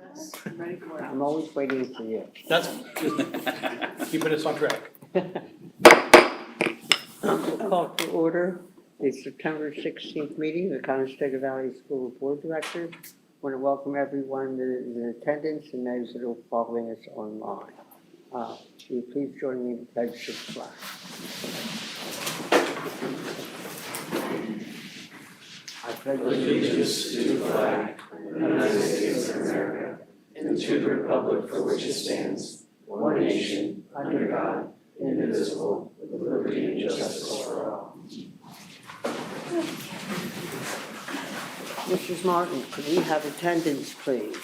Yes, I'm ready for it. I'm always waiting for you. That's keeping us on track. We'll call to order the September 16th meeting of the Conestoga Valley School Board Directors. I want to welcome everyone that is in attendance and those that are following us online. Will you please join me in the pledge to the flag? I pledge Allegiance to the flag of the United States of America and to the republic for which it stands, one nation, under God, indivisible, with liberty and justice for all. Mrs. Martin, could we have attendance, please?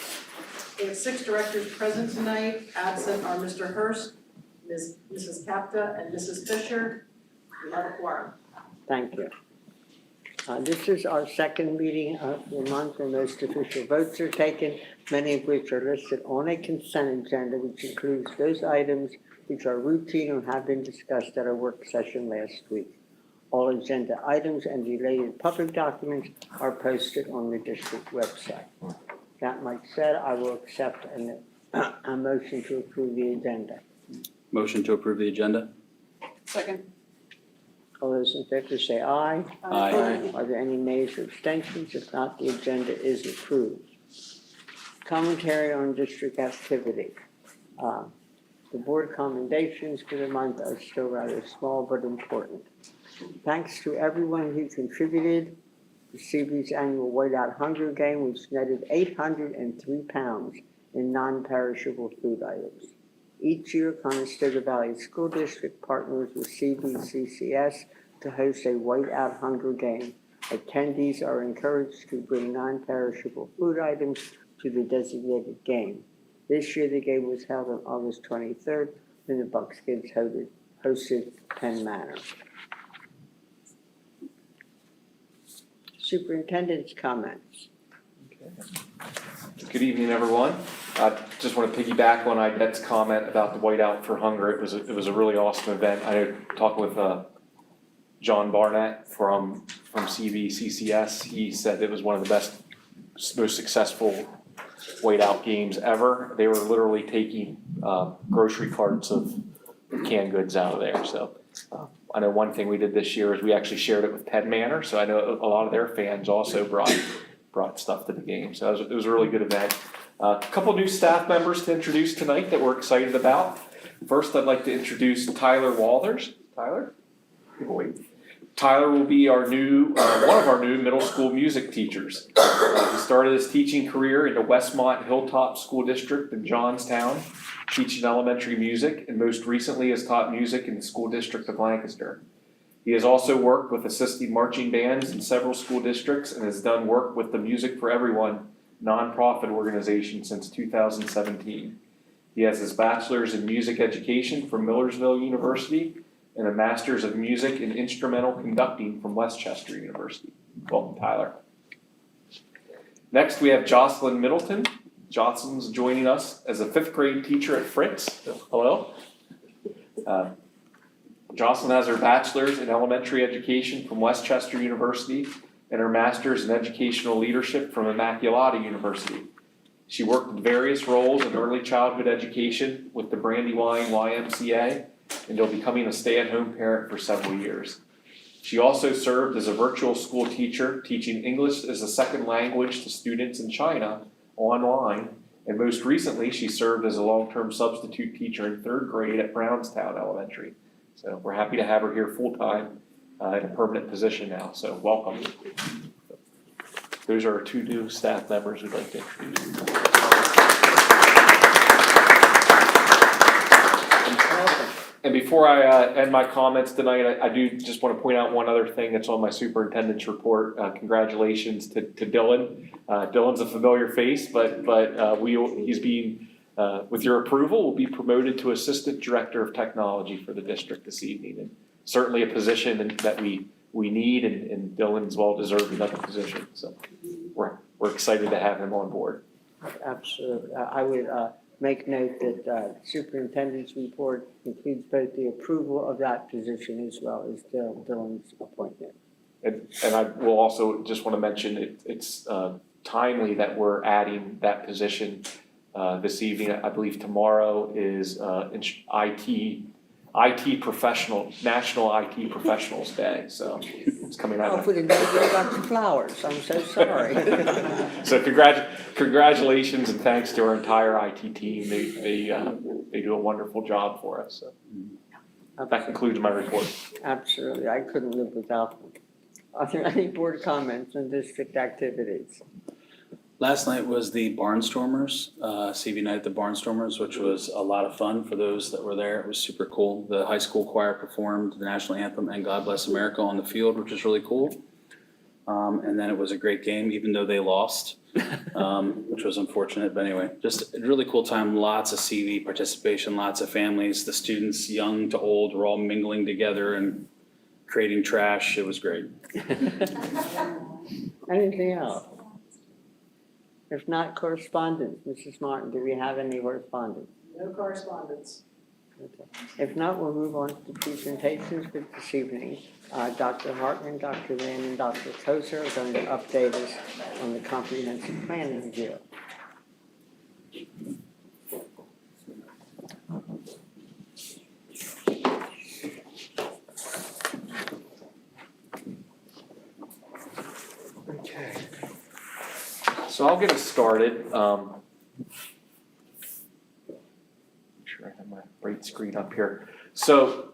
We have 6 directors present tonight. Absent are Mr. Hurst, Mrs. Kapta, and Mrs. Fisher. We have a quorum. Thank you. This is our second meeting of the month where most official votes are taken, many of which are listed on a consent agenda, which includes those items which are routine and have been discussed at our work session last week. All agenda items and related public documents are posted on the district website. That being said, I will accept a motion to approve the agenda. Motion to approve the agenda? Second. All those in favor say aye. Aye. Are there any nays or abstentions? If not, the agenda is approved. Commentary on district activity. The board commendations for the month are still rather small but important. Thanks to everyone who contributed. The CB's annual Whiteout Hunger Game, which netted 803 pounds in non-perishable food items. Each year, Conestoga Valley School District partners with CBCCS to host a Whiteout Hunger Game. Attendees are encouraged to bring non-perishable food items to the designated game. This year, the game was held on August 23rd when the Buckskins hosted Penn Manor. Superintendent's comments. Good evening, everyone. I just want to piggyback on Idette's comment about the Whiteout for Hunger. It was a really awesome event. I talked with John Barnett from CBCCS. He said it was one of the best, most successful Whiteout games ever. They were literally taking grocery carts of canned goods out of there. So I know one thing we did this year is we actually shared it with Penn Manor. So I know a lot of their fans also brought stuff to the game. So it was a really good event. A couple new staff members to introduce tonight that we're excited about. First, I'd like to introduce Tyler Walters. Tyler? Tyler will be our new, one of our new middle school music teachers. He started his teaching career in the Westmont Hilltop School District in Johnstown, teaching elementary music, and most recently has taught music in the School District of Lancaster. He has also worked with assisting marching bands in several school districts and has done work with the Music for Everyone nonprofit organization since 2017. He has his bachelor's in music education from Millersville University and a master's of music and instrumental conducting from Westchester University. Welcome, Tyler. Next, we have Jocelyn Middleton. Jocelyn's joining us as a 5th grade teacher at Fritz. Hello. Jocelyn has her bachelor's in elementary education from Westchester University and her master's in educational leadership from Immaculata University. She worked in various roles in early childhood education with the Brandywine YMCA until becoming a stay-at-home parent for several years. She also served as a virtual school teacher, teaching English as a second language to students in China online, and most recently she served as a long-term substitute teacher in 3rd grade at Brownstown Elementary. So we're happy to have her here full-time in a permanent position now, so welcome. Those are our 2 new staff members we'd like to introduce. And before I end my comments tonight, I do just want to point out one other thing that's on my superintendent's report. Congratulations to Dylan. Dylan's a familiar face, but he's being, with your approval, will be promoted to Assistant Director of Technology for the district this evening. And certainly a position that we need, and Dylan's well-deserved another position. So we're excited to have him on board. Absolutely. I would make note that superintendent's report includes both the approval of that position as well as Dylan's appointment. And I will also just want to mention it's timely that we're adding that position this evening. I believe tomorrow is IT professional, National IT Professionals Day, so it's coming Oh, out. if we didn't give got the flowers, I'm so sorry. So congratulations and thanks to our entire IT team. They do a wonderful job for us. So that concludes my report. Absolutely, I couldn't live without them. Are there any board comments on district activities? Last night was the Barnstormers, CV night at the Barnstormers, which was a lot of fun for those that were there. It was super cool. The high school choir performed the national anthem and God Bless America on the field, which was really cool. And then it was a great game, even though they lost, which was unfortunate. But anyway, just a really cool time. Lots of CV participation, lots of families. The students, young to old, were all mingling together and creating trash. It was great. Anything else? If not, correspondence. Mrs. Martin, do we have any correspondence? No correspondence. Okay. If not, we'll move on to presentations for this evening. Dr. Hartman, Dr. Lynn, and Dr. Tozer are going to update us on the comprehensive planning review. Okay. So I'll get us started. Make sure I have my right screen up here. So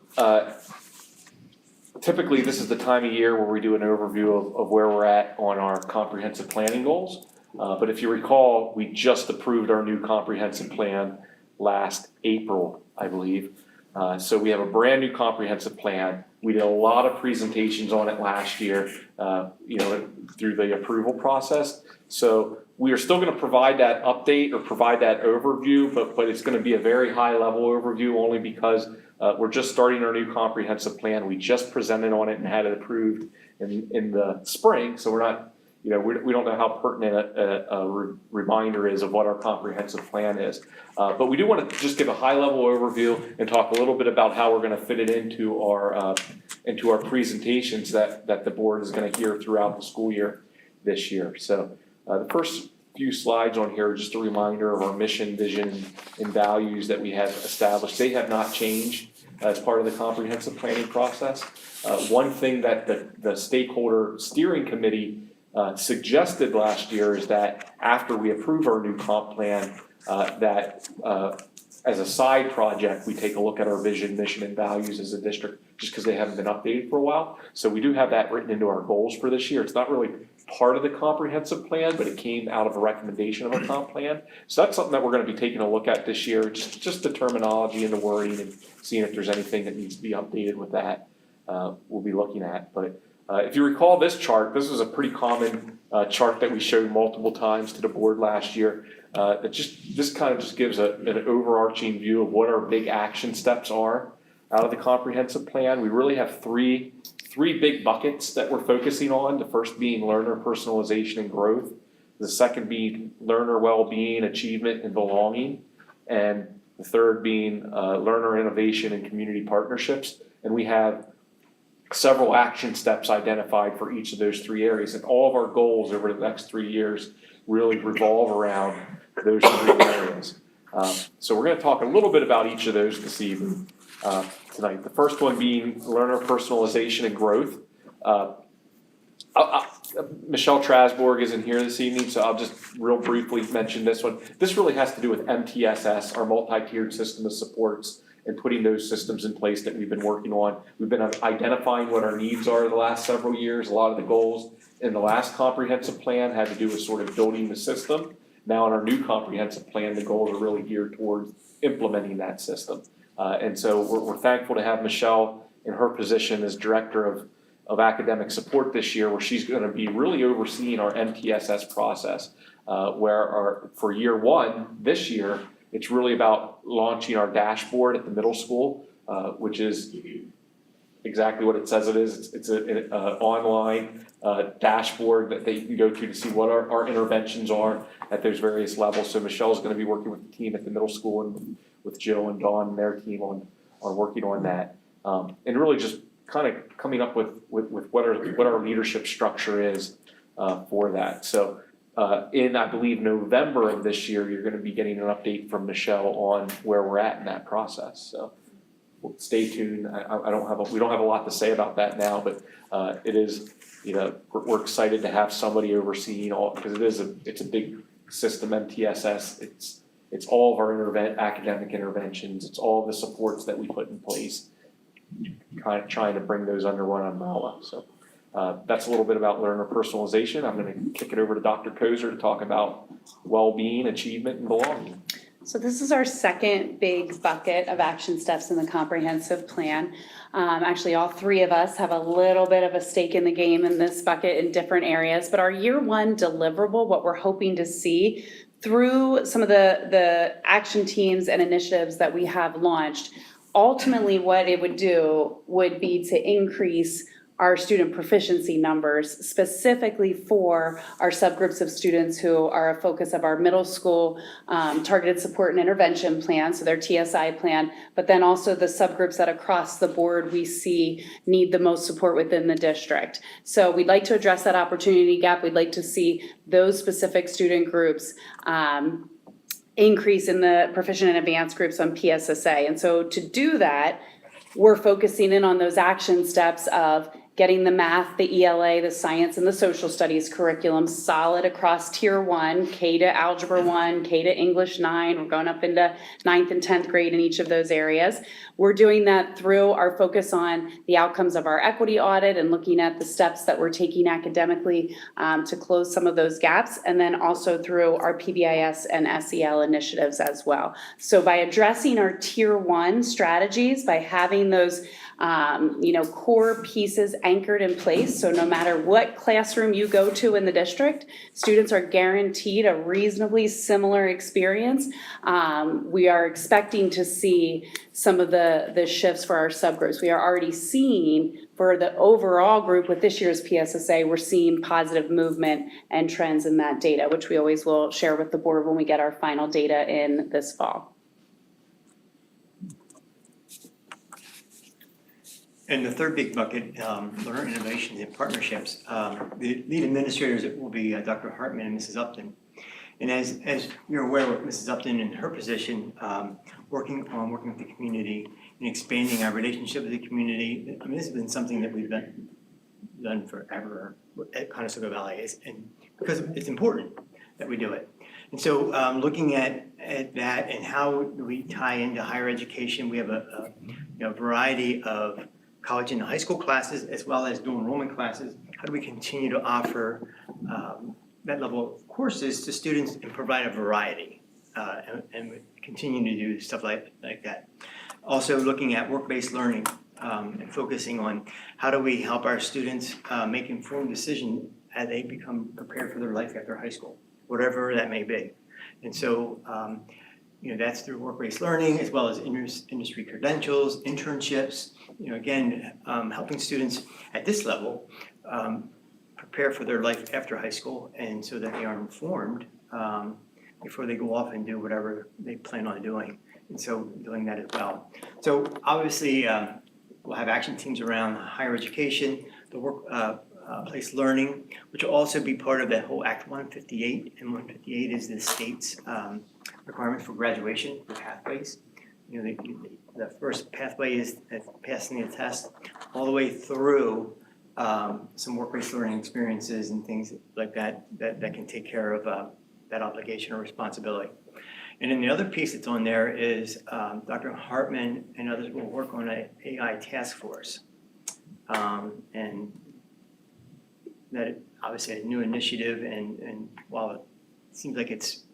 typically this is the time of year where we do an overview of where we're at on our comprehensive planning goals. But if you recall, we just approved our new comprehensive plan last April, I believe. So we have a brand new comprehensive plan. We did a lot of presentations on it last year, through the approval process. So we are still going to provide that update or provide that overview, but it's going to be a very high level overview only because we're just starting our new comprehensive plan. We just presented on it and had it approved in the spring. So we're not, we don't know how pertinent a reminder is of what our comprehensive plan is. But we do want to just give a high level overview and talk a little bit about how we're going to fit it into our presentations that the board is going to hear throughout the school year this year. So the first few slides on here are just a reminder of our mission, vision, and values that we have established. They have not changed as part of the comprehensive planning process. One thing that the stakeholder steering committee suggested last year is that after we approve our new comp plan, that as a side project, we take a look at our vision, mission, and values as a district, just because they haven't been updated for a while. So we do have that written into our goals for this year. It's not really part of the comprehensive plan, but it came out of a recommendation of a comp plan. So that's something that we're going to be taking a look at this year, just the terminology and the wording and seeing if there's anything that needs to be updated with that. We'll be looking at. But if you recall this chart, this is a pretty common chart that we showed multiple times to the board last year. This kind of just gives an overarching view of what our big action steps are out of the comprehensive plan. We really have three big buckets that we're focusing on. The first being learner personalization and growth. The second being learner well-being, achievement, and belonging. And the third being learner innovation and community partnerships. And we have several action steps identified for each of those three areas. And all of our goals over the next 3 years really revolve around those three areas. So we're going to talk a little bit about each of those this evening, tonight. The first one being learner personalization and growth. Michelle Trasborg isn't here this evening, so I'll just real briefly mention this one. This really has to do with MTSS, our multi-tiered system of supports, and putting those systems in place that we've been working on. We've been identifying what our needs are the last several years. A lot of the goals in the last comprehensive plan had to do with sort of building the system. Now in our new comprehensive plan, the goals are really geared towards implementing that system. And so we're thankful to have Michelle in her position as Director of Academic Support this year, where she's going to be really overseeing our MTSS process, for year one this year, it's really about launching our dashboard at the middle school, which is exactly what it says it is. It's an online dashboard that they can go to see what our interventions are at those various levels. So Michelle's going to be working with the team at the middle school and with Jill and Dawn and their team on working on that, and really just kind of coming up with what our leadership structure is for that. So in, I believe, November of this year, you're gonna be getting an update from Michelle on where we're at in that process, so stay tuned. We don't have a lot to say about that now, but it is, we're excited to have somebody overseeing all, because it's a big system, MTSS. It's all of our academic interventions, it's all the supports that we put in place, kind of trying to bring those under one umbrella, so. That's a little bit about learner personalization. I'm gonna kick it over to Dr. Kozer to talk about well-being, achievement, and belonging. So this is our second big bucket of action steps in the comprehensive plan. Actually, all three of us have a little bit of a stake in the game in this bucket in different areas, but our year one deliverable, what we're hoping to see through some of the action teams and initiatives that we have launched, ultimately what it would do would be to increase our student proficiency numbers, specifically for our subgroups of students who are a focus of our middle school targeted support and intervention plan, so their TSI plan, but then also the subgroups that across the board we see need the most support within the district. So we'd like to address that opportunity gap. We'd like to see those specific student groups increase in the proficient and advanced groups on PSSA. And so to do that, we're focusing in on those action steps of getting the math, the ELA, the science, and the social studies curriculum solid across tier 1, K to algebra 1, K to English 9. We're going up into 9th and 10th grade in each of those areas. We're doing that through our focus on the outcomes of our equity audit and looking at the steps that we're taking academically to close some of those gaps, and then also through our PBIS and SEL initiatives as well. So by addressing our tier 1 strategies, by having those core pieces anchored in place. So no matter what classroom you go to in the district, students are guaranteed a reasonably similar experience. We are expecting to see some of the shifts for our subgroups. We are already seeing for the overall group with this year's PSSA, we're seeing positive movement and trends in that data, which we always will share with the board when we get our final data in this fall. And the third big bucket, learner innovations and partnerships, the lead administrators will be Dr. Hartman and Mrs. Upton. And as you're aware, with Mrs. Upton in her position, working with the community and expanding our relationship with the community, I mean, this has been something that we've done forever at Conestoga Valley, and because it's important that we do it. And so looking at that and how do we tie into higher education, we have a variety of college and high school classes as well as dual enrollment classes. How do we continue to offer that level of courses to students and provide a variety and continue to do stuff like that. Also looking at work-based learning and focusing on how do we help our students make informed decisions as they become prepared for their life after high school, whatever that may be. And so that's through work-based learning as well as industry credentials, internships, again, helping students at this level prepare for their life after high school, and so that they are informed before they go off and do whatever they plan on doing. And so doing that as well. So obviously we'll have action teams around higher education, the workplace learning, which will also be part of that whole Act 158, and 158 is the state's requirement for graduation for pathways. The first pathway is passing the test, all the way through some work-based learning experiences and things like that can take care of that obligation or responsibility. And then the other piece that's on there is Dr. Hartman and others will work on an AI task force. And that obviously a new initiative, and while it seems like it's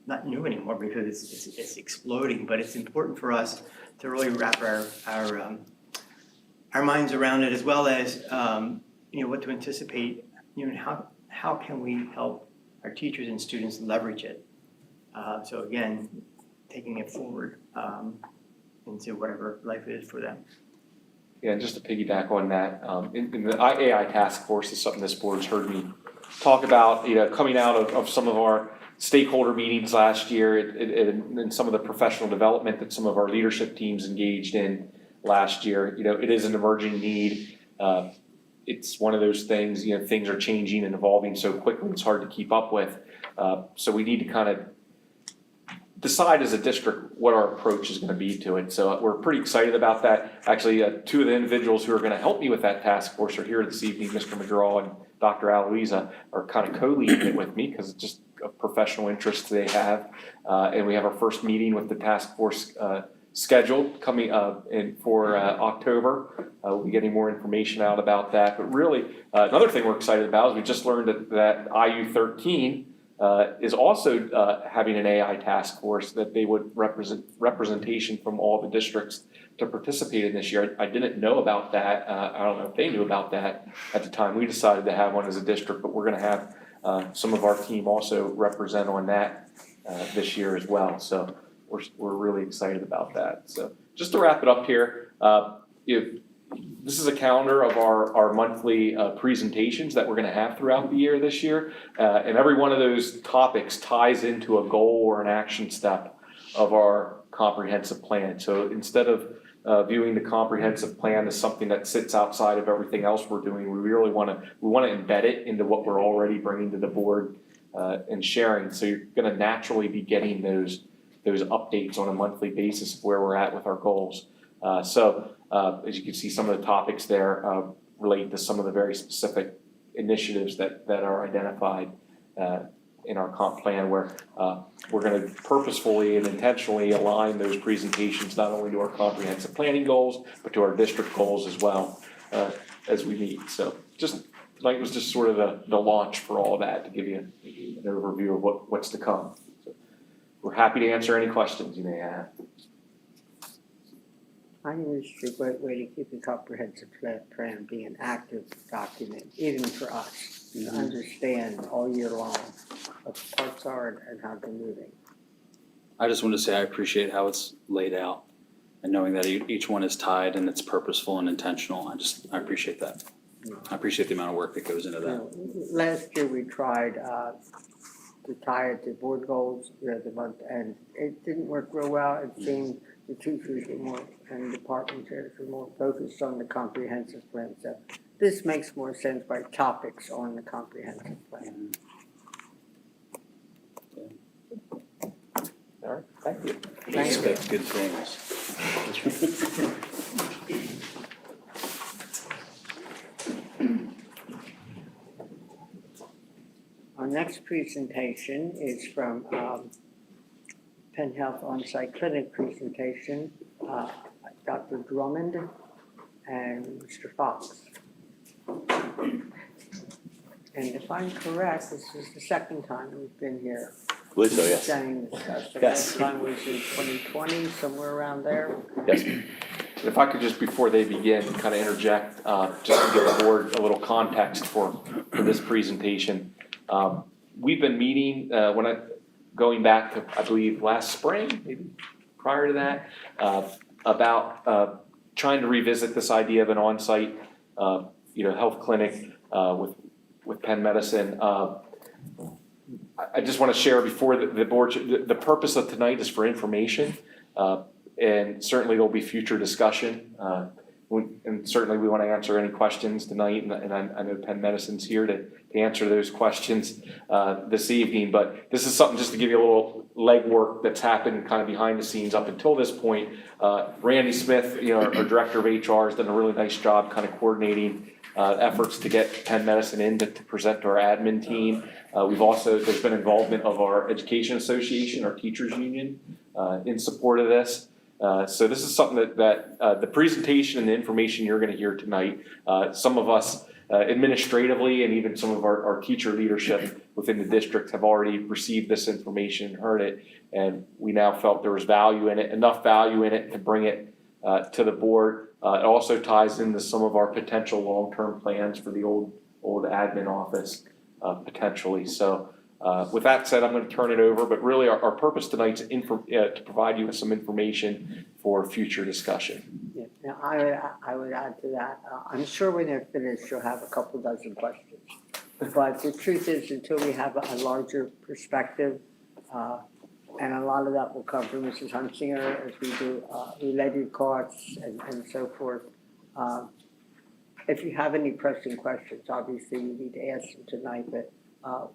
not new anymore because it's exploding, but it's important for us to really wrap our minds around it, as well as what to anticipate. How can we help our teachers and students leverage it? So again, taking it forward into whatever life is for them. Yeah, and just to piggyback on that, in the AI task force is something this board's heard me talk about, coming out of some of our stakeholder meetings last year and some of the professional development that some of our leadership teams engaged in last year. It is an emerging need. it's one of those things, things are changing and evolving so quickly, it's hard to keep up with. So we need to kind of decide as a district what our approach is gonna be to it. So we're pretty excited about that. Actually, two of the individuals who are gonna help me with that task force are here this evening, Mr. McGraw and Dr. Aloisa are kind of co-leading it with me because it's just a professional interest they have. And we have our first meeting with the task force scheduled coming in for October. We'll be getting more information out about that. But really, another thing we're excited about is we just learned that IU 13 is also having an AI task force that they would representation from all the districts to participate in this year. I didn't know about that. I don't know if they knew about that at the time we decided to have one as a district, but we're gonna have some of our team also represent on that this year as well. So we're really excited about that. So just to wrap it up here, this is a calendar of our monthly presentations that we're gonna have throughout the year this year. And every one of those topics ties into a goal or an action step of our comprehensive plan. So instead of viewing the comprehensive plan as something that sits outside of everything else we're doing, we really wanna embed it into what we're already bringing to the board and sharing. So you're gonna naturally be getting those updates on a monthly basis of where we're at with our goals. So as you can see, some of the topics there relate to some of the very specific initiatives that are identified in our comp plan, where we're gonna purposefully and intentionally align those presentations not only to our comprehensive planning goals, but to our district goals as well as we meet. So tonight was just sort of the launch for all of that, to give you an overview of what's to come. So we're happy to answer any questions you may have. I think it's a great way to keep the comprehensive plan being an active document, even for us, to understand all year long what the parts are and how they're moving. I just want to say I appreciate how it's laid out and knowing that each one is tied and it's purposeful and intentional. I appreciate that. I appreciate the amount of work that goes into that. Last year we tried to tie it to board goals the month, and it didn't work real well. It seemed the teachers were more and department chairs were more focused on the comprehensive plan. So this makes more sense by topics on the comprehensive plan. All right, thank you. Expect good things. Our next presentation is from Penn Health On-Site Clinic presentation, Dr. Drummond and Mr. Fox. And if I'm correct, this is the second time we've been here. I believe so, yes. Saying this. The Yes. first time was in 2020, somewhere around there. Yes. If I could just, before they begin, kind of interject, just to give the board a little context for this presentation. We've been meeting, going back to, I believe, last spring, maybe prior to that, about trying to revisit this idea of an on-site, health clinic with Penn Medicine. I just want to share before the board, the purpose of tonight is for information, and certainly there'll be future discussion. And certainly we want to answer any questions tonight, and I know Penn Medicine's here to answer those questions this evening. But this is something just to give you a little legwork that's happened kind of behind the scenes up until this point. Randy Smith, our director of HR, has done a really nice job kind of coordinating efforts to get Penn Medicine in to present to our admin team. There's been involvement of our education association, our teachers union, in support of this. So this is something that the presentation and the information you're going to hear tonight, some of us administratively and even some of our teacher leadership within the district have already received this information and heard it, and we now felt there was enough value in it to bring it to the board. It also ties into some of our potential long-term plans for the old admin office potentially. So with that said, I'm going to turn it over, but really our purpose tonight is to provide you with some information for future discussion. Yeah. Now, I would add to that, I'm sure when they're finished, you'll have a couple dozen questions. But the truth is, until we have a larger perspective, and a lot of that will come from Mrs. Hunsinger as we do related costs and so forth. if you have any pressing questions, obviously you need to ask them tonight, but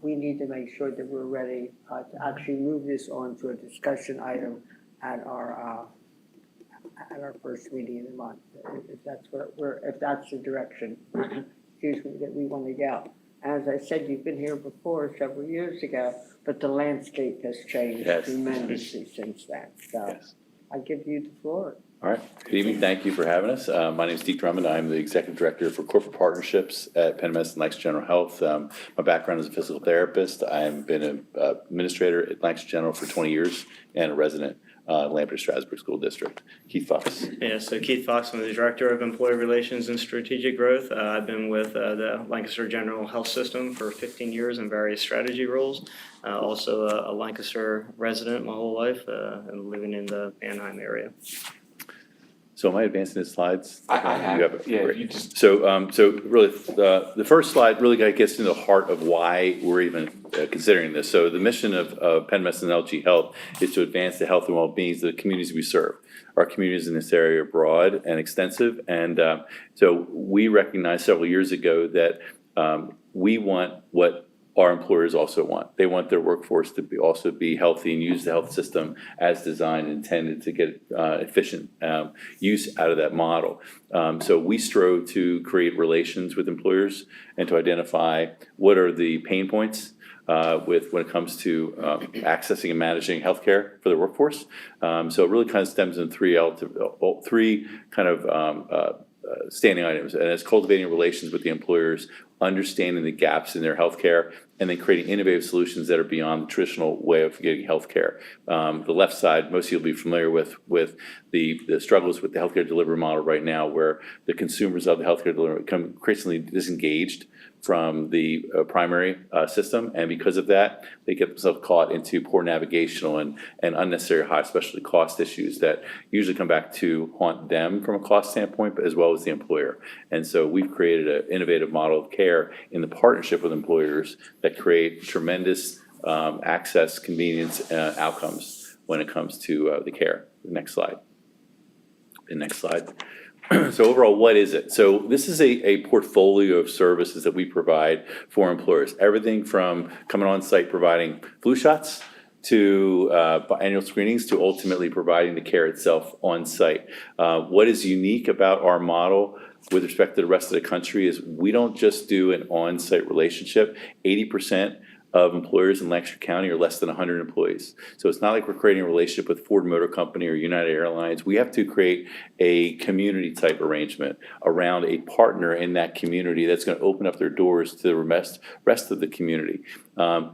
we need to make sure that we're ready to actually move this on to a discussion item at our first meeting of the month, if that's what if that's the direction, excuse me, that we want to go. As I said, you've been here before several years ago, but the landscape has changed Yes. tremendously since then. So Yes. I give you the floor. All right, good evening, thank you for having us. My name is Deke Drummond, I'm the Executive Director for Corporate Partnerships at Penn Medicine Lancaster General Health. My background is a physical therapist, I've been an administrator at Lancaster General for 20 years and a resident in Lampeter Strasburg School District. Keith Fox. Yeah, so Keith Fox, I'm the Director of Employee Relations and Strategic Growth. I've been with the Lancaster General Health System for 15 years in various strategy roles. Also a Lancaster resident my whole life and living in the Anaheim area. So am I advancing the slides? I have, You it? yeah, Great. you just, So really, the first slide really gets into the heart of why we're even considering this. So the mission of Penn Medicine LG Health is to advance the health and well-being of the communities we serve. Our communities in this area are broad and extensive, and so we recognized several years ago that we want what our employers also want. They want their workforce to also be healthy and use the health system as designed and intended to get efficient use out of that model. So we strove to create relations with employers and to identify what are the pain points when it comes to accessing and managing healthcare for the workforce. So it really kind of stems in three kind of standing items, and it's cultivating relations with the employers, understanding the gaps in their healthcare, and then creating innovative solutions that are beyond the traditional way of getting healthcare. The left side, most of you will be familiar with the struggles with the healthcare delivery model right now, where the consumers of the healthcare delivery become increasingly disengaged from the primary system, and because of that, they get themselves caught into poor navigational and unnecessary high specialty cost issues that usually come back to haunt them from a cost standpoint, but as well as the employer. And so we've created an innovative model of care in the partnership with employers that create tremendous access, convenience, outcomes when it comes to the care. The next slide. The next slide. So overall, what is it? So this is a portfolio of services that we provide for employers. Everything from coming on site providing flu shots to annual screenings to ultimately providing the care itself on site. What is unique about our model with respect to the rest of the country is we don't just do an on-site relationship. 80% of employers in Lancaster County are less than 100 employees. So it's not like we're creating a relationship with Ford Motor Company or United Airlines. We have to create a community type arrangement around a partner in that community that's going to open up their doors to the rest of the community.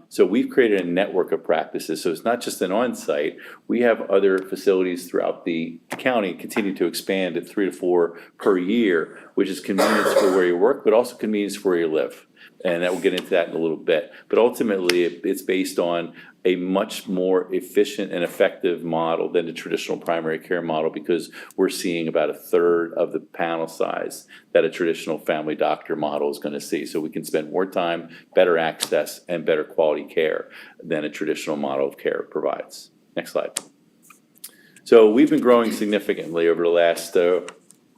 So we've created a network of practices. So it's not just an on-site. We have other facilities throughout the county continue to expand at 3 to 4 per year, which is convenience for where you work, but also convenience for where you live. And we'll get into that in a little bit. But ultimately, it's based on a much more efficient and effective model than the traditional primary care model, because we're seeing about 1/3 of the panel size that a traditional family doctor model is going to see. So we can spend more time, better access, and better quality care than a traditional model of care provides. Next slide. So we've been growing significantly over the last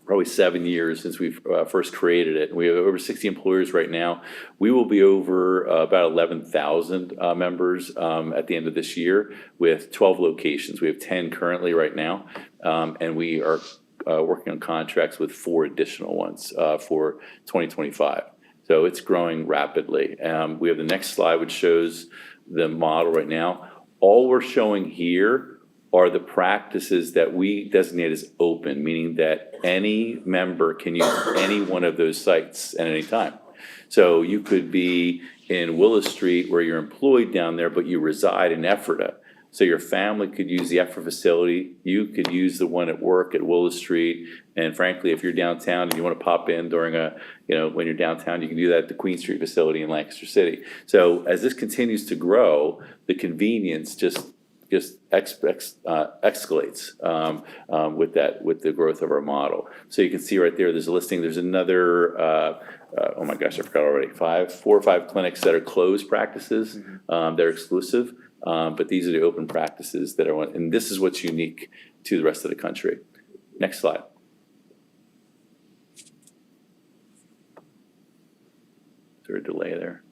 probably 7 years since we've first created it. We have over 60 employers right now. We will be over about 11,000 members at the end of this year with 12 locations. We have 10 currently right now, and we are working on contracts with 4 additional ones for 2025. So it's growing rapidly. We have the next slide, which shows the model right now. All we're showing here are the practices that we designate as open, meaning that any member can use any one of those sites at any time. So you could be in Willis Street where you're employed down there, but you reside in Ephrata. So your family could use the Ephrata facility, you could use the one at work at Willis Street, and frankly, if you're downtown and you want to pop in during when you're downtown, you can do that at the Queen Street facility in Lancaster City. So as this continues to grow, the convenience just escalates with the growth of our model. So you can see right there, there's a listing. There's another, oh my gosh, I forgot already. 4 or 5 clinics that are closed practices. They're exclusive, but these are the open practices that are, and this is what's unique to the rest of the country. Next slide. there a delay there?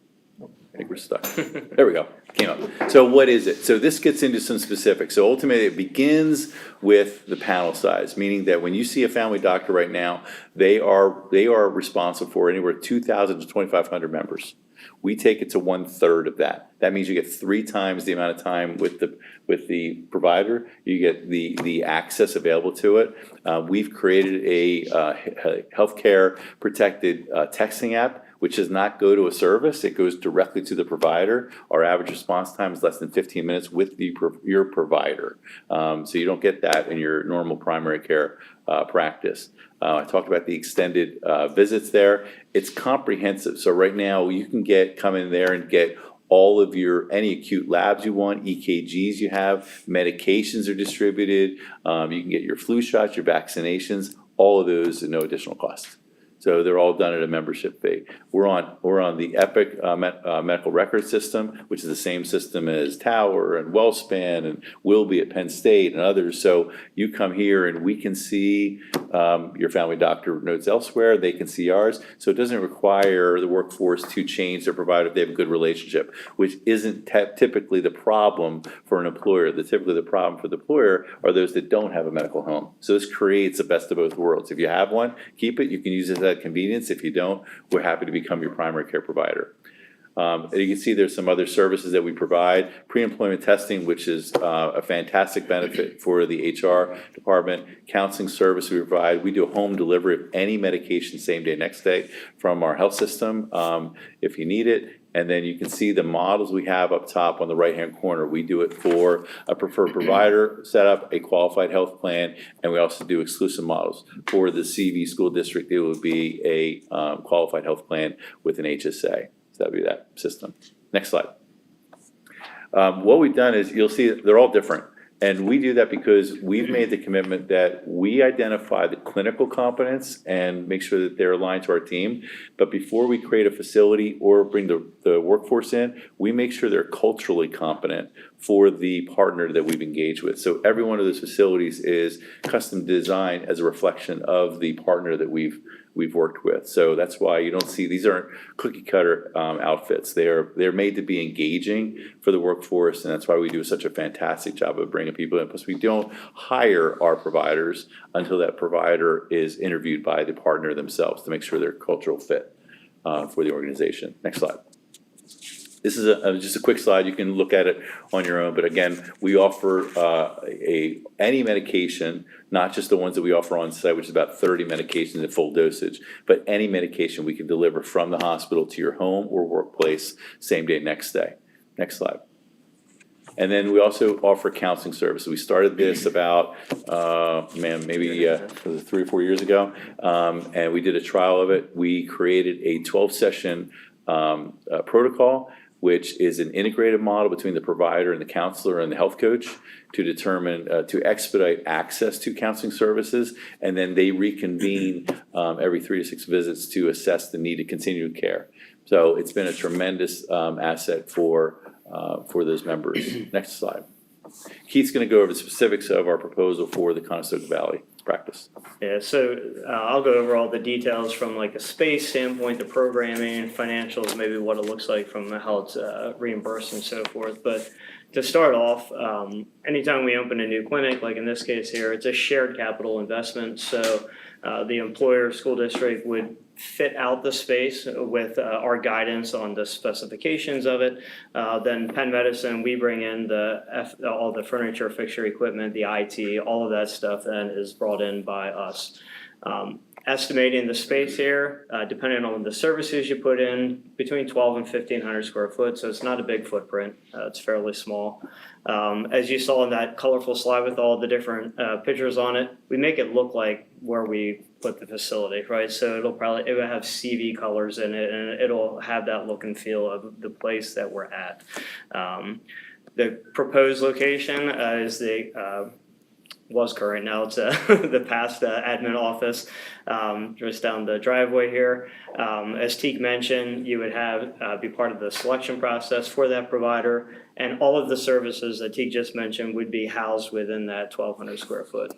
I think we're stuck. There we go, came up. So what is it? So this gets into some specifics. So ultimately, it begins with the panel size, meaning that when you see a family doctor right now, they are responsible for anywhere 2,000 to 2,500 members. We take it to 1/3 of that. That means you get 3 times the amount of time with the provider. You get the access available to it. We've created a healthcare protected texting app, which does not go to a service. It goes directly to the provider. Our average response time is less than 15 minutes with your provider. So you don't get that in your normal primary care practice. I talked about the extended visits there. It's comprehensive. So right now you can come in there and get all of any acute labs you want, EKGs you have, medications are distributed. You can get your flu shots, your vaccinations, all of those at no additional cost. So they're all done at a membership fee. We're on the Epic medical record system, which is the same system as Tower and WellSpan and will be at Penn State and others. So you come here and we can see your family doctor notes elsewhere. They can see ours. So it doesn't require the workforce to change their provider if they have a good relationship, which isn't typically the problem for an employer. Typically the problem for the employer are those that don't have a medical home. So this creates the best of both worlds. If you have one, keep it. You can use it at convenience. If you don't, we're happy to become your primary care provider. You can see there's some other services that we provide. Pre-employment testing, which is a fantastic benefit for the HR department. Counseling service we provide. We do a home delivery of any medication same day, next day from our health system if you need it. And then you can see the models we have up top on the right-hand corner. We do it for a preferred provider setup, a qualified health plan, and we also do exclusive models. For the CV school district, it would be a qualified health plan with an HSA. So that would be that system. Next slide. What we've done is, you'll see they're all different. And we do that because we've made the commitment that we identify the clinical competence and make sure that they're aligned to our team. But before we create a facility or bring the workforce in, we make sure they're culturally competent for the partner that we've engaged with. So every one of those facilities is custom designed as a reflection of the partner that we've worked with. So that's why you don't see, these aren't cookie cutter outfits. They're made to be engaging for the workforce, and that's why we do such a fantastic job of bringing people in. Plus, we don't hire our providers until that provider is interviewed by the partner themselves to make sure they're cultural fit for the organization. Next slide. This is just a quick slide. You can look at it on your own. But again, we offer any medication, not just the ones that we offer on site, which is about 30 medications at full dosage, but any medication we can deliver from the hospital to your home or workplace, same day, next day. Next slide. And then we also offer counseling services. We started this about, maybe 3 or 4 years ago, and we did a trial of it. We created a 12-session protocol, which is an integrated model between the provider and the counselor and the health coach to determine, to expedite access to counseling services. And then they reconvene every 3 to 6 visits to assess the need to continue care. So it's been a tremendous asset for those members. Next slide. Keith's going to go over the specifics of our proposal for the Conestoga Valley practice. Yeah, so I'll go over all the details from like a space standpoint, the programming, financials, maybe what it looks like from how it's reimbursed and so forth. But to start off, anytime we open a new clinic, like in this case here, it's a shared capital investment. So the employer school district would fit out the space with our guidance on the specifications of it. Then Penn Medicine, we bring in all the furniture, fixture, equipment, the IT, all of that stuff then is brought in by us. Estimating the space here, depending on the services you put in, between 12 and 1,500 square foot, so it's not a big footprint. It's fairly small. As you saw in that colorful slide with all the different pictures on it, we make it look like where we put the facility, right? So it will have CV colors in it, and it'll have that look and feel of the place that we're at. The proposed location is was current, now it's the past admin office just down the driveway here. As Teek mentioned, you would be part of the selection process for that provider, and all of the services that Teek just mentioned would be housed within that 1,200 square foot.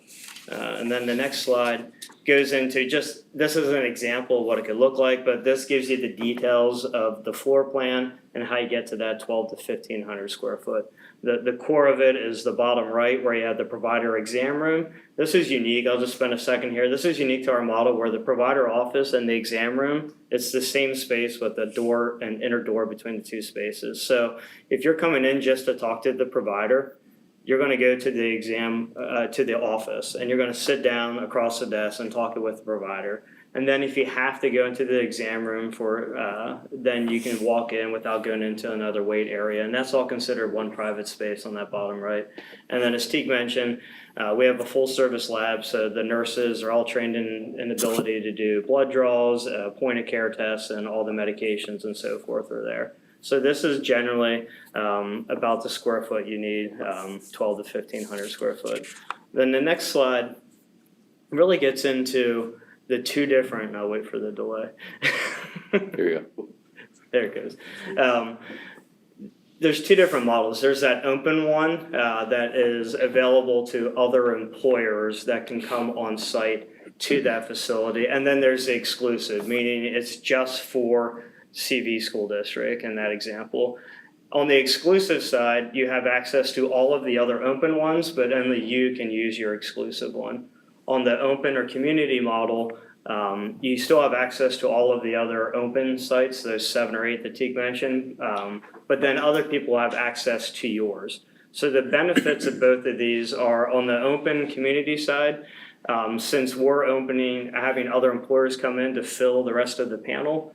And then the next slide goes into just, this is an example of what it could look like, but this gives you the details of the floor plan and how you get to that 12 to 1,500 square foot. The core of it is the bottom right where you have the provider exam room. This is unique. I'll just spend a second here. This is unique to our model where the provider office and the exam room, it's the same space with a door and inner door between the two spaces. So if you're coming in just to talk to the provider, you're going to go to the exam, to the office, and you're going to sit down across the desk and talk with the provider. And then if you have to go into the exam room then you can walk in without going into another wait area. And that's all considered one private space on that bottom right. And then as Teague mentioned, we have a full service lab. So the nurses are all trained in ability to do blood draws, point of care tests, and all the medications and so forth are there. So this is generally about the square foot you need, 12 to 1,500 square foot. Then the next slide really gets into the two different, I'll wait for the delay. There you go. There it goes. There's two different models. There's that open one that is available to other employers that can come on site to that facility. And then there's the exclusive, meaning it's just for CV school district in that example. On the exclusive side, you have access to all of the other open ones, but only you can use your exclusive one. On the open or community model, you still have access to all of the other open sites, those 7 or 8 that Teague mentioned, but then other people have access to yours. So the benefits of both of these are on the open community side, since we're having other employers come in to fill the rest of the panel,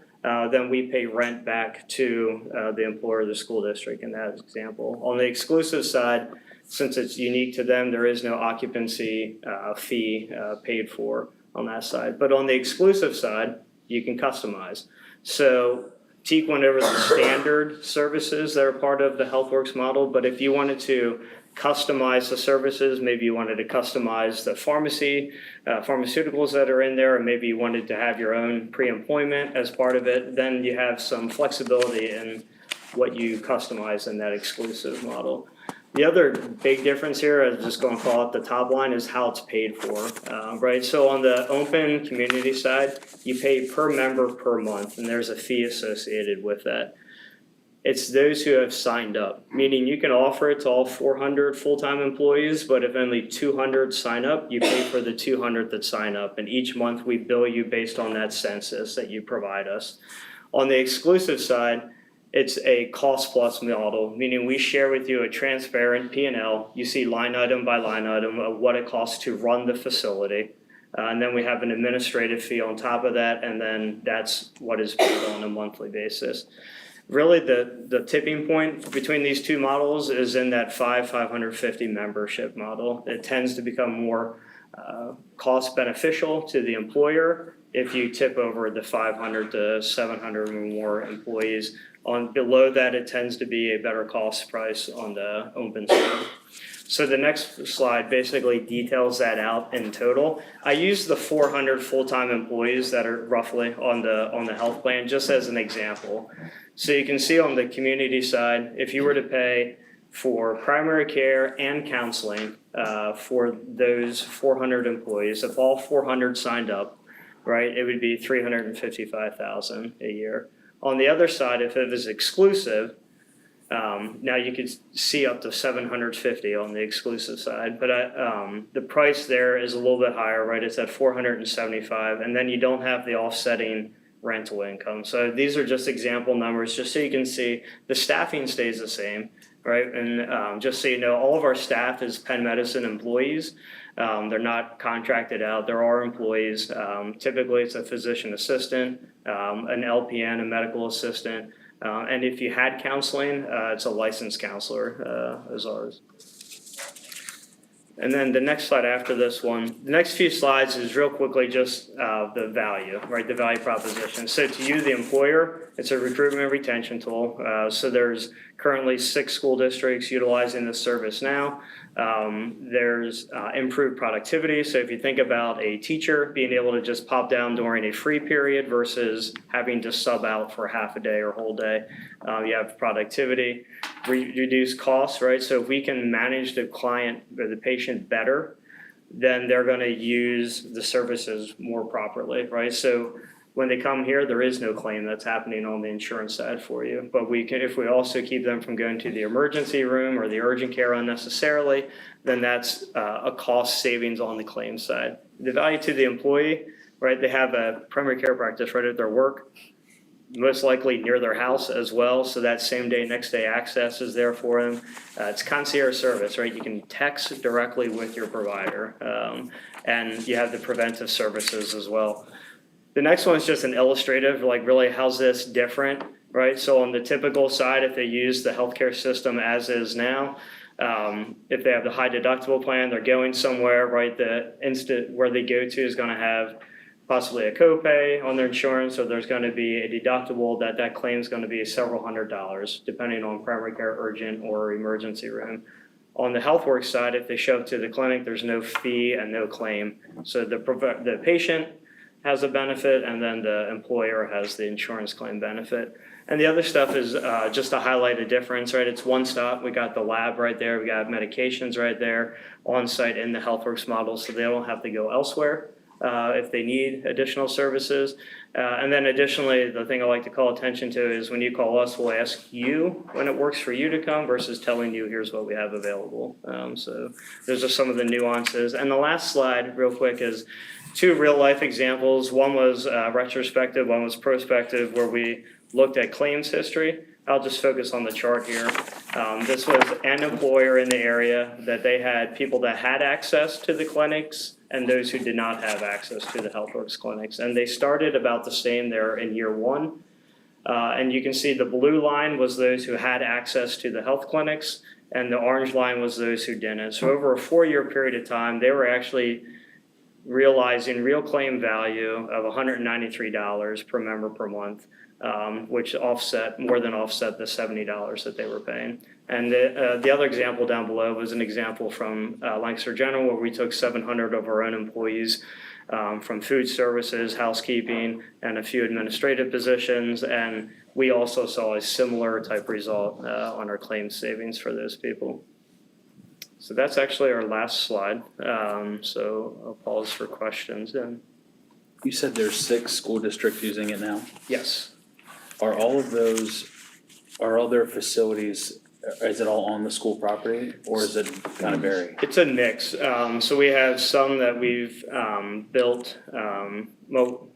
then we pay rent back to the employer, the school district in that example. On the exclusive side, since it's unique to them, there is no occupancy fee paid for on that side. But on the exclusive side, you can customize. So Teague went over the standard services that are part of the HealthWorks model, but if you wanted to customize the services, maybe you wanted to customize the pharmaceuticals that are in there, or maybe you wanted to have your own pre-employment as part of it, then you have some flexibility in what you customize in that exclusive model. The other big difference here, I'm just going to call it the top line, is how it's paid for, right? So on the open community side, you pay per member per month, and there's a fee associated with that. It's those who have signed up, meaning you can offer it to all 400 full-time employees, but if only 200 sign up, you pay for the 200 that sign up. And each month we bill you based on that census that you provide us. On the exclusive side, it's a cost plus model, meaning we share with you a transparent P&L. You see line item by line item of what it costs to run the facility. And then we have an administrative fee on top of that, and then that's what is paid on a monthly basis. Really, the tipping point between these two models is in that 550 membership model. It tends to become more cost beneficial to the employer if you tip over the 500 to 700 or more employees. On below that, it tends to be a better cost price on the open side. So the next slide basically details that out in total. I use the 400 full-time employees that are roughly on the health plan just as an example. So you can see on the community side, if you were to pay for primary care and counseling for those 400 employees, if all 400 signed up, right, it would be $355,000 a year. On the other side, if it was exclusive, now you could see up to $750 on the exclusive side, but the price there is a little bit higher, right? It's at $475, and then you don't have the offsetting rental income. So these are just example numbers, just so you can see the staffing stays the same, right? And just so you know, all of our staff is Penn Medicine employees. They're not contracted out. There are employees. Typically, it's a physician assistant, an LPN, a medical assistant. And if you had counseling, it's a licensed counselor as ours. And then the next slide after this one, the next few slides is real quickly just the value, right? The value proposition. So to you, the employer, it's a recruitment retention tool. So there's currently 6 school districts utilizing this service now. There's improved productivity. So if you think about a teacher being able to just pop down during a free period versus having to sub out for half a day or whole day, you have productivity, reduce costs, right? So if we can manage the client or the patient better, then they're gonna use the services more properly, right? So when they come here, there is no claim that's happening on the insurance side for you. But we can, if we also keep them from going to the emergency room or the urgent care unnecessarily, then that's a cost savings on the claim side. The value to the employee, right? They have a primary care practice right at their work, most likely near their house as well. So that same day, next day access is there for them. It's concierge service, right? You can text directly with your provider. And you have the preventive services as well. The next one is just an illustrative, like really how's this different, right? So on the typical side, if they use the healthcare system as is now, if they have the high deductible plan, they're going somewhere, right? The instant where they go to is gonna have possibly a copay on their insurance, or there's gonna be a deductible that claim is gonna be several $100s, depending on primary care, urgent, or emergency room. On the HealthWorks side, if they show up to the clinic, there's no fee and no claim. So the patient has a benefit, and then the employer has the insurance claim benefit. And the other stuff is just to highlight a difference, right? It's one stop. We got the lab right there. We got medications right there on site in the HealthWorks model, so they don't have to go elsewhere if they need additional services. And then additionally, the thing I like to call attention to is when you call us, we'll ask you when it works for you to come versus telling you here's what we have available. So those are some of the nuances. And the last slide, real quick, is 2 real life examples. One was retrospective, one was prospective, where we looked at claims history. I'll just focus on the chart here. This was an employer in the area that they had people that had access to the clinics and those who did not have access to the HealthWorks clinics. And they started about the same there in year 1. And you can see the blue line was those who had access to the health clinics, and the orange line was those who didn't. So over a 4-year period of time, they were actually realizing real claim value of $193 per member per month, which more than offset the $70 that they were paying. And the other example down below was an example from Lancaster General, where we took 700 of our own employees from food services, housekeeping, and a few administrative positions. And we also saw a similar type result on our claims savings for those people. So that's actually our last slide. So I'll pause for questions then. You said there's 6 school districts using it now? Yes. Are all their facilities, is it all on the school property, or is it kind of vary? It's a mix. So we have some that we've built. Well,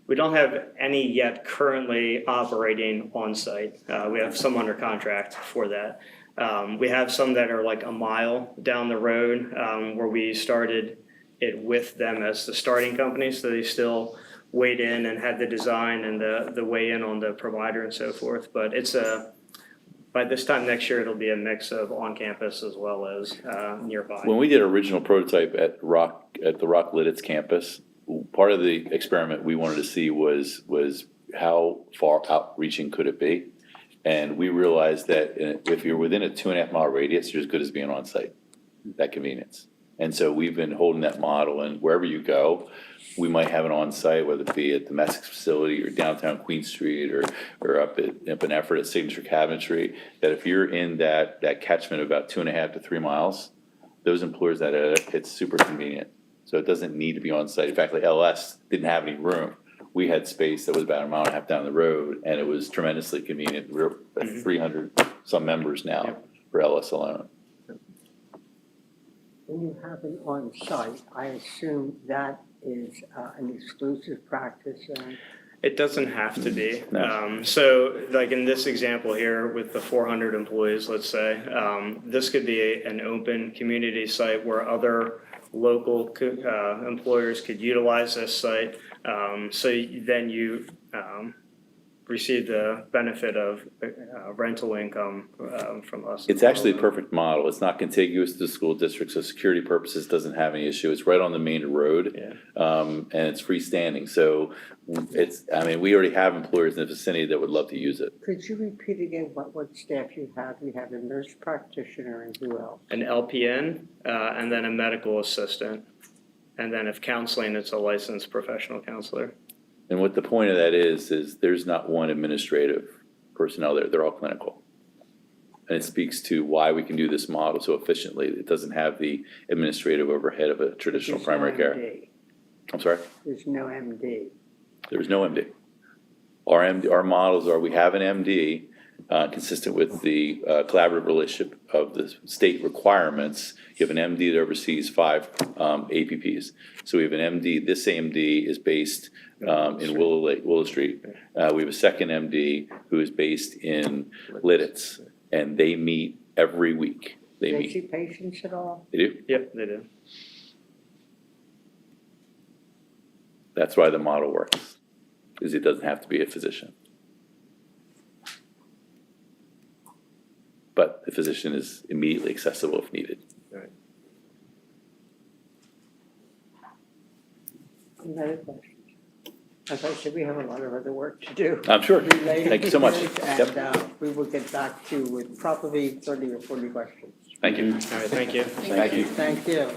we don't have any yet currently operating on site. We have some under contract for that. We have some that are like a mile down the road where we started it with them as the starting company, so they still weighed in and had the design and the weigh in on the provider and so forth. But it's by this time next year, it'll be a mix of on campus as well as nearby. When we did original prototype at the Rock Lidditz campus, part of the experiment we wanted to see was how far outreaching could it be? And we realized that if you're within a 2.5 mile radius, you're as good as being on site, that convenience. And so we've been holding that model, and wherever you go, we might have an on-site, whether it be at the Essex facility or downtown Queen Street or up in effort at Signature Cabinetry, that if you're in that catchment of about 2.5 to 3 miles, those employers it's super convenient. So it doesn't need to be on site. In fact, like LS didn't have any room. We had space that was about 1.5 miles down the road, and it was tremendously convenient. We're at 300 some members now for LS alone. When you have it on site, I assume that is an exclusive practice. It doesn't have to be. No. So like in this example here with the 400 employees, let's say, this could be an open community site where other local employers could utilize this site. So then you receive the benefit of rental income from us. It's actually a perfect model. It's not contiguous to the school district, so security purposes doesn't have any issue. It's right on the main road, and it's freestanding. So we already have employers in the vicinity that would love to use it. Could you repeat again what staff you have? You have a nurse practitioner and who else? An LPN and then a medical assistant. And then if counseling, it's a licensed professional counselor. And what the point of that is there's not one administrative personnel there. They're all clinical. And it speaks to why we can do this model so efficiently. It doesn't have the administrative overhead of a traditional There's primary no care. MD. I'm sorry? There's no MD. There is no MD. Our models are, we have an MD, consistent with the collaborative relationship of the state requirements. You have an MD that oversees 5 APPs. So we have an MD, this MD is based in Willow Street. We have a second MD who is based in Lidditz, and they meet every week. They Do they meet, see patients at all? they do. Yep, they do. That's why the model works, is it doesn't have to be a physician. But the physician is immediately accessible if needed. Any other questions? As I said, we have a lot of other work to do. I'm sure. related Thank you to so much. this, Yep. And we will get back to you with probably 30 or 40 questions. Thank you. All right, thank you. Thank you. Thank you.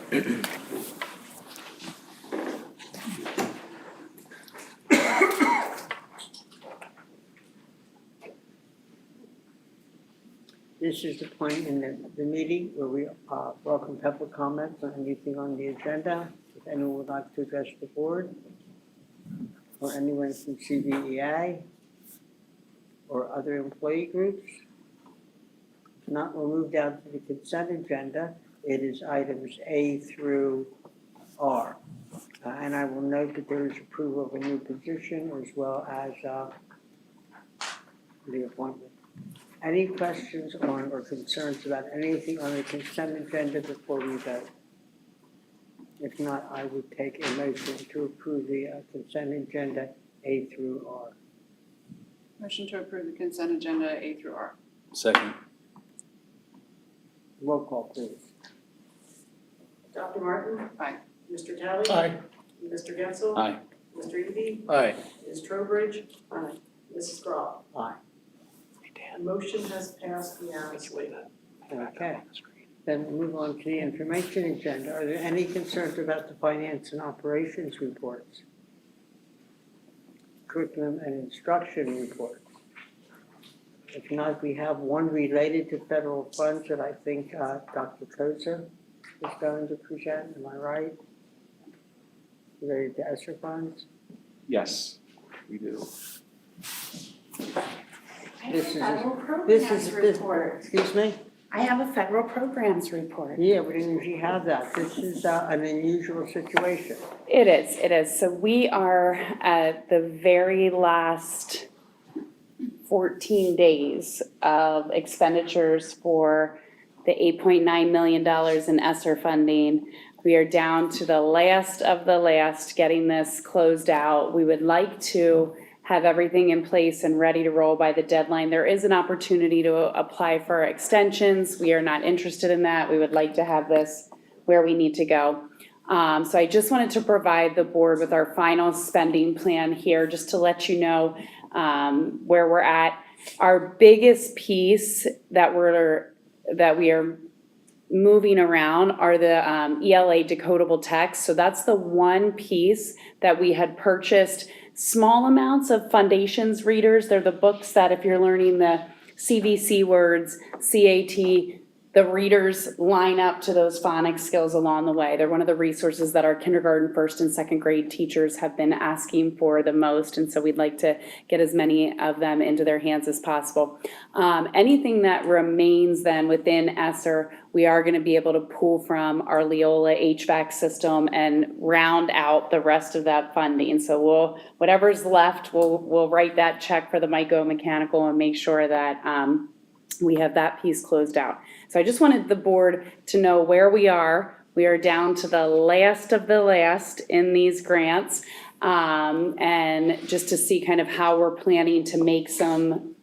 This is the point in the meeting where we welcome public comments on anything on the agenda. If anyone would like to address the board, or anyone from CVEA, or other employee groups. If not, we'll move down to the consent agenda. It is items A through R. And I will note that there is approval of a new position as well as the appointment. Any questions on or concerns about anything on the consent agenda before we vote? If not, I would take a motion to approve the consent agenda A through R. Motion to approve the consent agenda A through R. Second. Roll call, please. Dr. Martin? Aye. Mr. Talley? Aye. Mr. Gensel? Aye. Mr. Eby? Aye. Ms. Trowbridge? Aye. Mrs. Crawl? Aye. The motion has passed unanimously. Okay. Then we'll move on to the information agenda. Are there any concerns about the finance and operations reports? Curriculum and instruction reports? If not, we have one related to federal funds that I think Dr. Koza is going to present, am I right? Related to ESSER funds? Yes, we do. This is, Federal this programs is, report. excuse me? I have a federal programs report. Yeah, we didn't usually have that. This is an unusual situation. It is. So we are at the very last 14 days of expenditures for the $8.9 million in ESSER funding. We are down to the last of the last, getting this closed out. We would like to have everything in place and ready to roll by the deadline. There is an opportunity to apply for extensions. We are not interested in that. We would like to have this where we need to go. So I just wanted to provide the board with our final spending plan here, just to let you know where we're at. Our biggest piece that we are moving around are the ELA decodable text. So that's the one piece that we had purchased small amounts of foundations readers. They're the books that if you're learning the CVC words, CAT, the readers line up to those phonics skills along the way. They're one of the resources that our kindergarten, first and second grade teachers have been asking for the most. And so we'd like to get as many of them into their hands as possible. Anything that remains then within ESSER, we are going to be able to pull from our Leola HVAC system and round out the rest of that funding. So whatever's left, we'll write that check for the mechanical and make sure that we have that piece closed out. So I just wanted the board to know where we are. We are down to the last of the last in these grants, and just to see kind of how we're planning to make some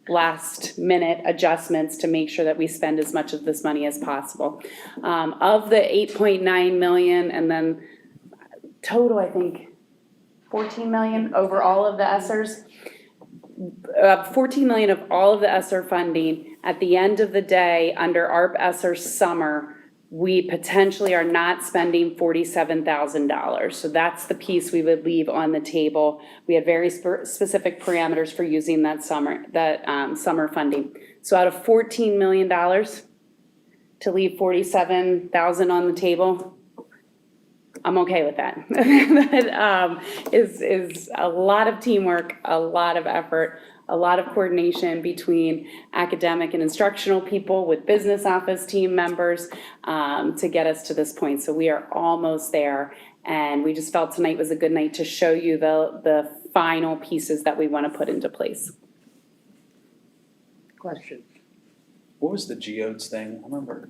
last minute adjustments to make sure that we spend as much of this money as possible. Of the 8.9 million, and then total, I think 14 million over all of the ESSERs. 14 million of all of the ESSER funding. At the end of the day, under ARP ESSER summer, we potentially are not spending $47,000. So that's the piece we would leave on the table. We had very specific parameters for using that summer funding. So out of $14 million, to leave $47,000 on the table, I'm okay with that. That is a lot of teamwork, a lot of effort, a lot of coordination between academic and instructional people with business office team members to get us to this point. So we are almost there, and we just felt tonight was a good night to show you the final pieces that we want to put into place. Questions? What was the geodes thing? I remember.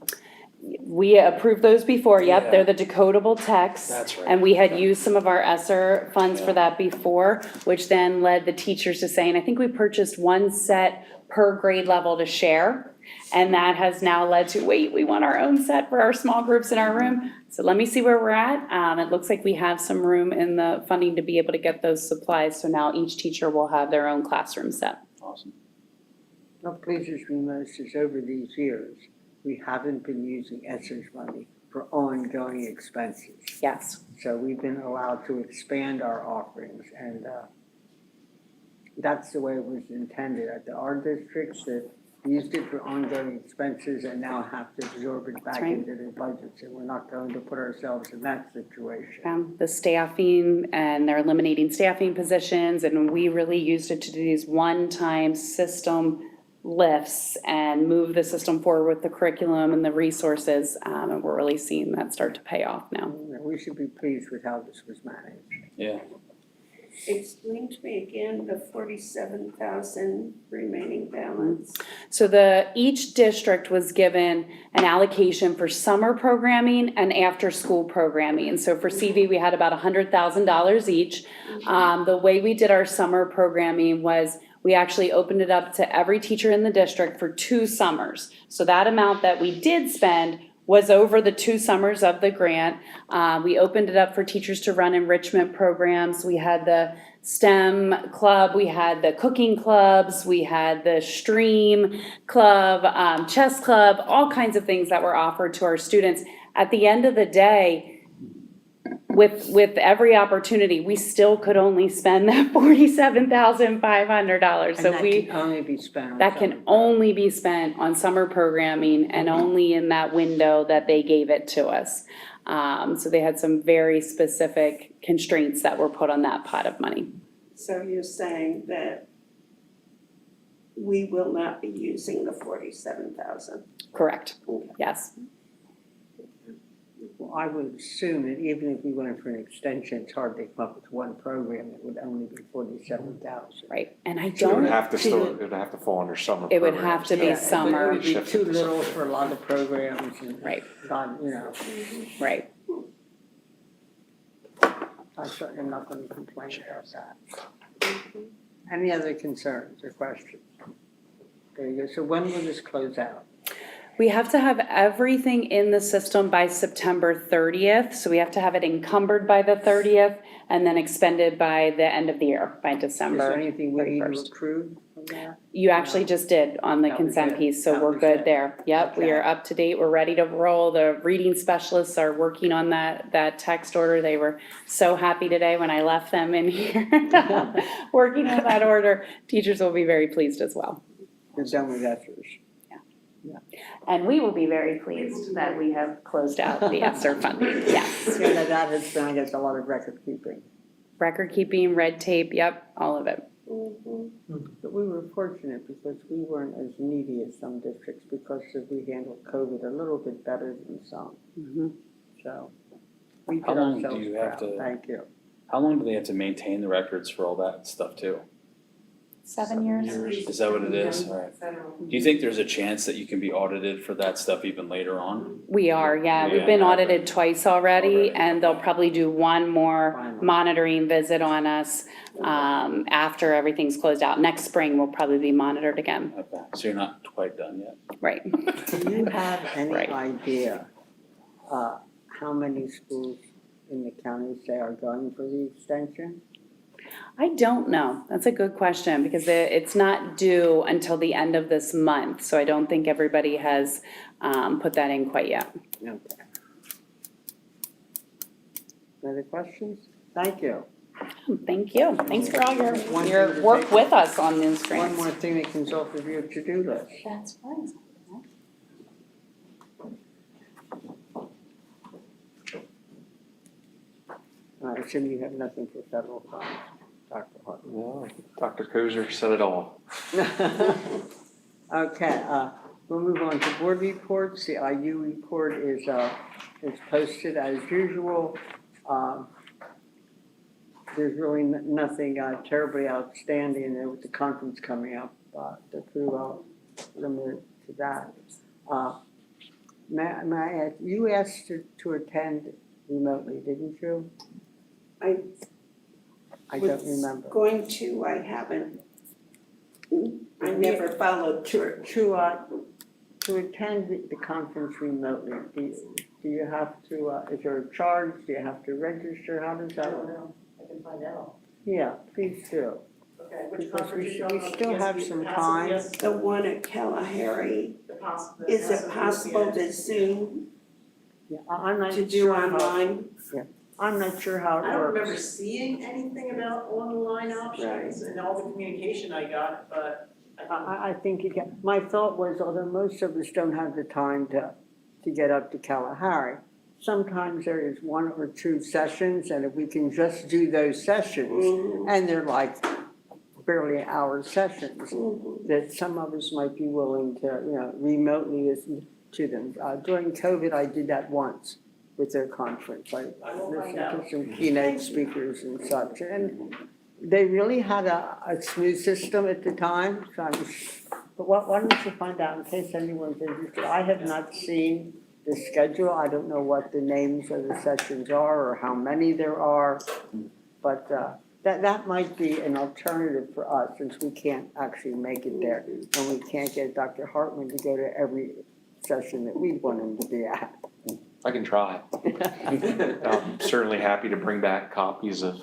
We approved those before, yep, Yeah. they're the decodable text. That's right. And we had used some of our ESSER funds for that before, which then led the teachers to saying, I think we purchased one set per grade level to share. And that has now led to, wait, we want our own set for our small groups in our room. So let me see where we're at. It looks like we have some room in the funding to be able to get those supplies. So now each teacher will have their own classroom set. Awesome. What pleases me most is over these years, we haven't been using ESSER's money for ongoing expenses. Yes. So we've been allowed to expand our offerings, and that's the way it was intended. Our districts that used it for ongoing expenses and now have to absorb it back right. into their budgets, and we're not going to put ourselves in that situation. The staffing, and they're eliminating staffing positions, and we really used it to do these one-time system lifts and move the system forward with the curriculum and the resources, and we're really seeing that start to pay off now. We should be pleased with how this was managed. Yeah. Explain to me again the 47,000 remaining balance. So each district was given an allocation for summer programming and after-school programming. So for CV, we had about $100,000 each. The way we did our summer programming was we actually opened it up to every teacher in the district for 2 summers. So that amount that we did spend was over the 2 summers of the grant. We opened it up for teachers to run enrichment programs. We had the STEM club, we had the cooking clubs, we had the stream club, chess club, all kinds of things that were offered to our students. At the end of the day, with every opportunity, we still could only spend that $47,500. So And that can only be spent on that can summer only be spent on summer programming and only in that window that they gave it to us. So they had some very specific constraints that were put on that pot of money. So you're saying that we will not be using the 47,000? Correct, yes. Well, I would assume that even if we went for an extension, it's hard to come up with one program that would only be 47,000. Right, and I So it don't, would have to it would have to fall under summer it would programs. have to be Yeah, summer, It would be too little for a lot of programs and right, God, you know, right. I certainly am not going to complain about that. Any other concerns or questions? There you go. So when will this close out? We have to have everything in the system by September 30th. So we have to have it encumbered by the 30th and then expended by the end of the year, by Is there December. anything we need to 31st. approve from that? You actually just did on the That was consent it. piece, so That we're was good it. there. Yep, we Okay. are up to date, we're ready to roll. The reading specialists are working on that text order. They were so happy today when I left them in here, working on that order. Teachers will be very pleased as well. You're done with ESSERS. And we will be very pleased that we have closed out the ESSER funding, yes. Yeah, that has been, I guess, a lot of record keeping. Record keeping, red tape, yep, all of it. But we were fortunate because we weren't as needy as some districts because we handled COVID a little bit better than some. Mhm. So we How did long do ourselves you have proud. to- Thank you. How long do they have to maintain the records for all that stuff too? 7 years? Is that what it is? All right. Do you think there's a chance that you can be audited for that stuff even later on? We are, yeah. We've Yeah. been audited twice already, Already. and they'll probably do one more Final. monitoring visit on us after everything's closed out. Next spring, we'll probably be monitored again. Okay, so you're not quite done yet. Right. Do you have any Right. idea how many schools in the county say are going for the extension? I don't know. That's a good question because it's not due until the end of this month. So I don't think everybody has put that in quite yet. Okay. Other questions? Thank you. Thank you. Thanks for all your One thing to work take- with us on these One grants. more thing that comes off of your to-do list. That's fine. I assume you have nothing for federal funds, Dr. Hartman. No, Dr. Kozer said it all. Okay, we'll move on to board reports. The IU report is posted as usual. There's really nothing terribly outstanding there with the conference coming up, the crew limited to that. May I ask, you asked to attend remotely, didn't you? I don't remember. Was going to, I haven't. I never followed through. To attend the conference remotely, do you have to, is there a charge? Do you have to register? How does that work? I can find out. Yeah, please do. Okay, which Because conference we you talking about? still have some time. Yes, The one at Kalahari, the is it possible to Zoom, Yeah, I'm not to do sure how, online? I'm not sure how it I don't remember works. seeing anything about online options and all the communication I got, but I can I think you can, my thought was, although most of us don't have the time to get up to Kalahari, sometimes there is one or two sessions, and if we can just do those sessions, and they're like barely hour sessions, that some of us might be willing to, remotely listen to them. During COVID, I did that once with their conference. I will find listened out. to some keynote speakers and such, and they really had a smooth system at the time, so but why don't you find out in case anyone's interested? I have not seen the schedule. I don't know what the names of the sessions are or how many there are, but that might be an alternative for us since we can't actually make it there, and we can't get Dr. Hartman to go to every session that we want him to be at. I can try. I'm certainly happy to bring back copies of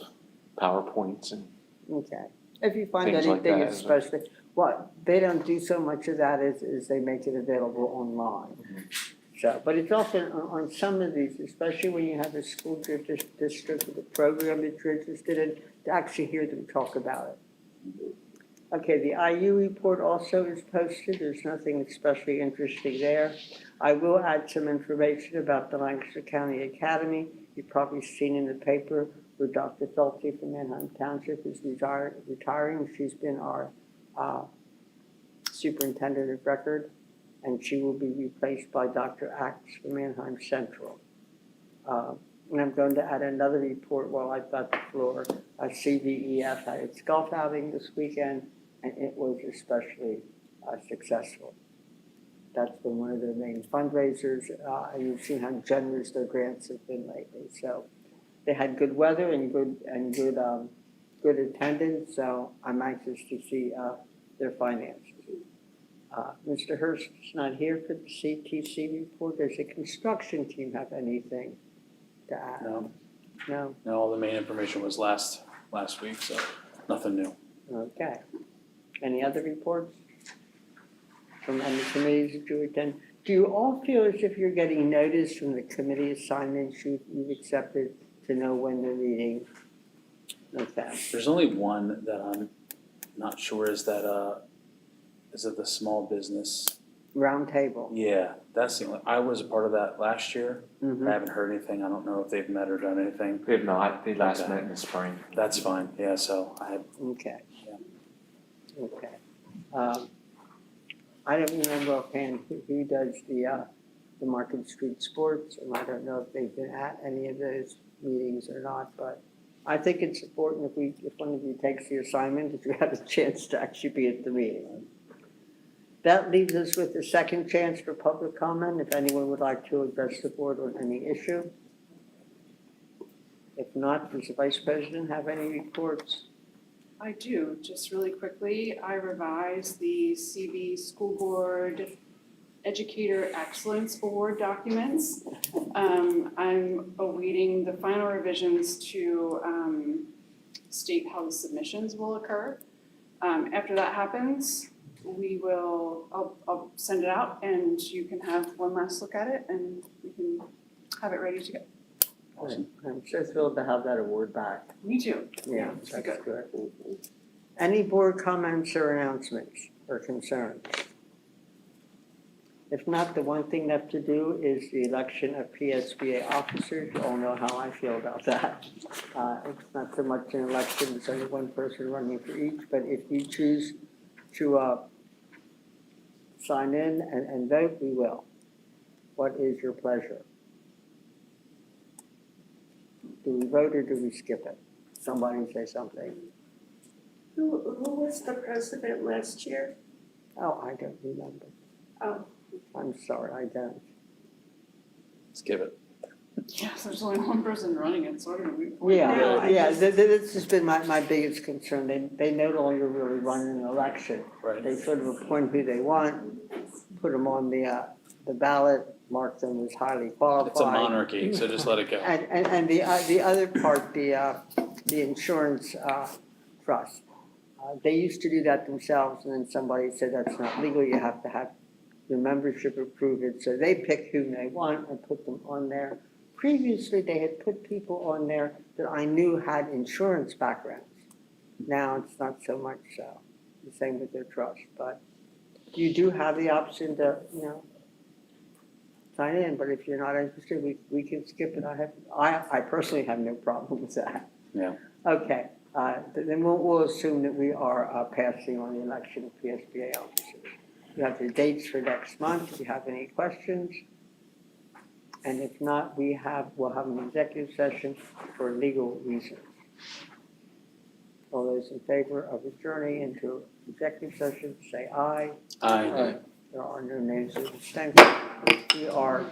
PowerPoints and Okay, if you find Things like anything that, especially, they don't do so much of that as they make it available online. So, but it's often on some of these, especially when you have a school district with a program that you're interested in, to actually hear them talk about it. Okay, the IU report also is posted. There's nothing especially interesting there. I will add some information about the Lancaster County Academy. You've probably seen in the paper where Dr. Felty from Manheim Township is retiring. She's been our superintendent of record, and she will be replaced by Dr. Axe from Manheim Central. And I'm going to add another report while I've got the floor. CVEF had its golf outing this weekend, and it was especially successful. That's been one of their main fundraisers, and you've seen how generous their grants have been lately. So they had good weather and good attendance. So I'm anxious to see their finances. Mr. Hurst is not here for the CTC report. Does the construction team have anything to add? No, No? no, all the main information was last week, so nothing new. Okay. Any other reports from any committees that you attend? Do you all feel as if you're getting notice from the committee assignments you've accepted to know when they're meeting? Okay. There's only one that I'm not sure is it the small business? Round table. Yeah, that's the only, I was a part of that last year. Mhm. I haven't heard anything. I don't know if they've met or done anything. they have not, they last Okay. met in the spring. That's fine, yeah, so I had, Okay. Yeah. Okay. I don't remember offhand who does the Market Street Sports, and I don't know if they've been at any of those meetings or not, but I think it's important if one of you takes the assignment, that you have a chance to actually be at the meeting. That leaves us with the second chance for public comment, if anyone would like to address the board on any issue. If not, does the Vice President have any reports? I do, just really quickly, I revised the CV School Board Educator Excellence Award documents. I'm awaiting the final revisions to state how the submissions will occur. After that happens, I'll send it out and you can have one last look at it and we can have it ready to go. I'm so thrilled to have that award back. Me too. Yeah, It's that's good. good. Any board comments or announcements or concerns? If not, the one thing left to do is the election of PSBA officers. You all know how I feel about that. It's not so much an election, there's only one person running for each, but if you choose to sign in and vote, we will. What is your pleasure? Do we vote or do we skip it? Somebody say something. Who was the president last year? Oh, I don't remember. Oh, I'm sorry, I don't. Skip it. Yes, there's only one person running it, sort of. No, Yeah, I yeah, just- this has been my biggest concern. They no longer really run an election. Right. They sort of appoint who they want, put them on the ballot, mark them as highly qualified. It's a monarchy, so just let it go. And the other part, the insurance trust. They used to do that themselves, and then somebody said that's not legal, you have to have your membership approve it. So they pick whom they want and put them on there. Previously, they had put people on there that I knew had insurance backgrounds. Now it's not so much so, the same with their trust, but you do have the option to, sign in, but if you're not interested, we can skip it. I personally have no problem with that. Yeah. Okay, then we'll assume that we are passing on the election of PSBA officers. You have the dates for next month. If you have any questions? And if not, we'll have an executive session for legal reasons. All those in favor of adjourning into executive session, say aye. Aye. There are no names or abstentions. We are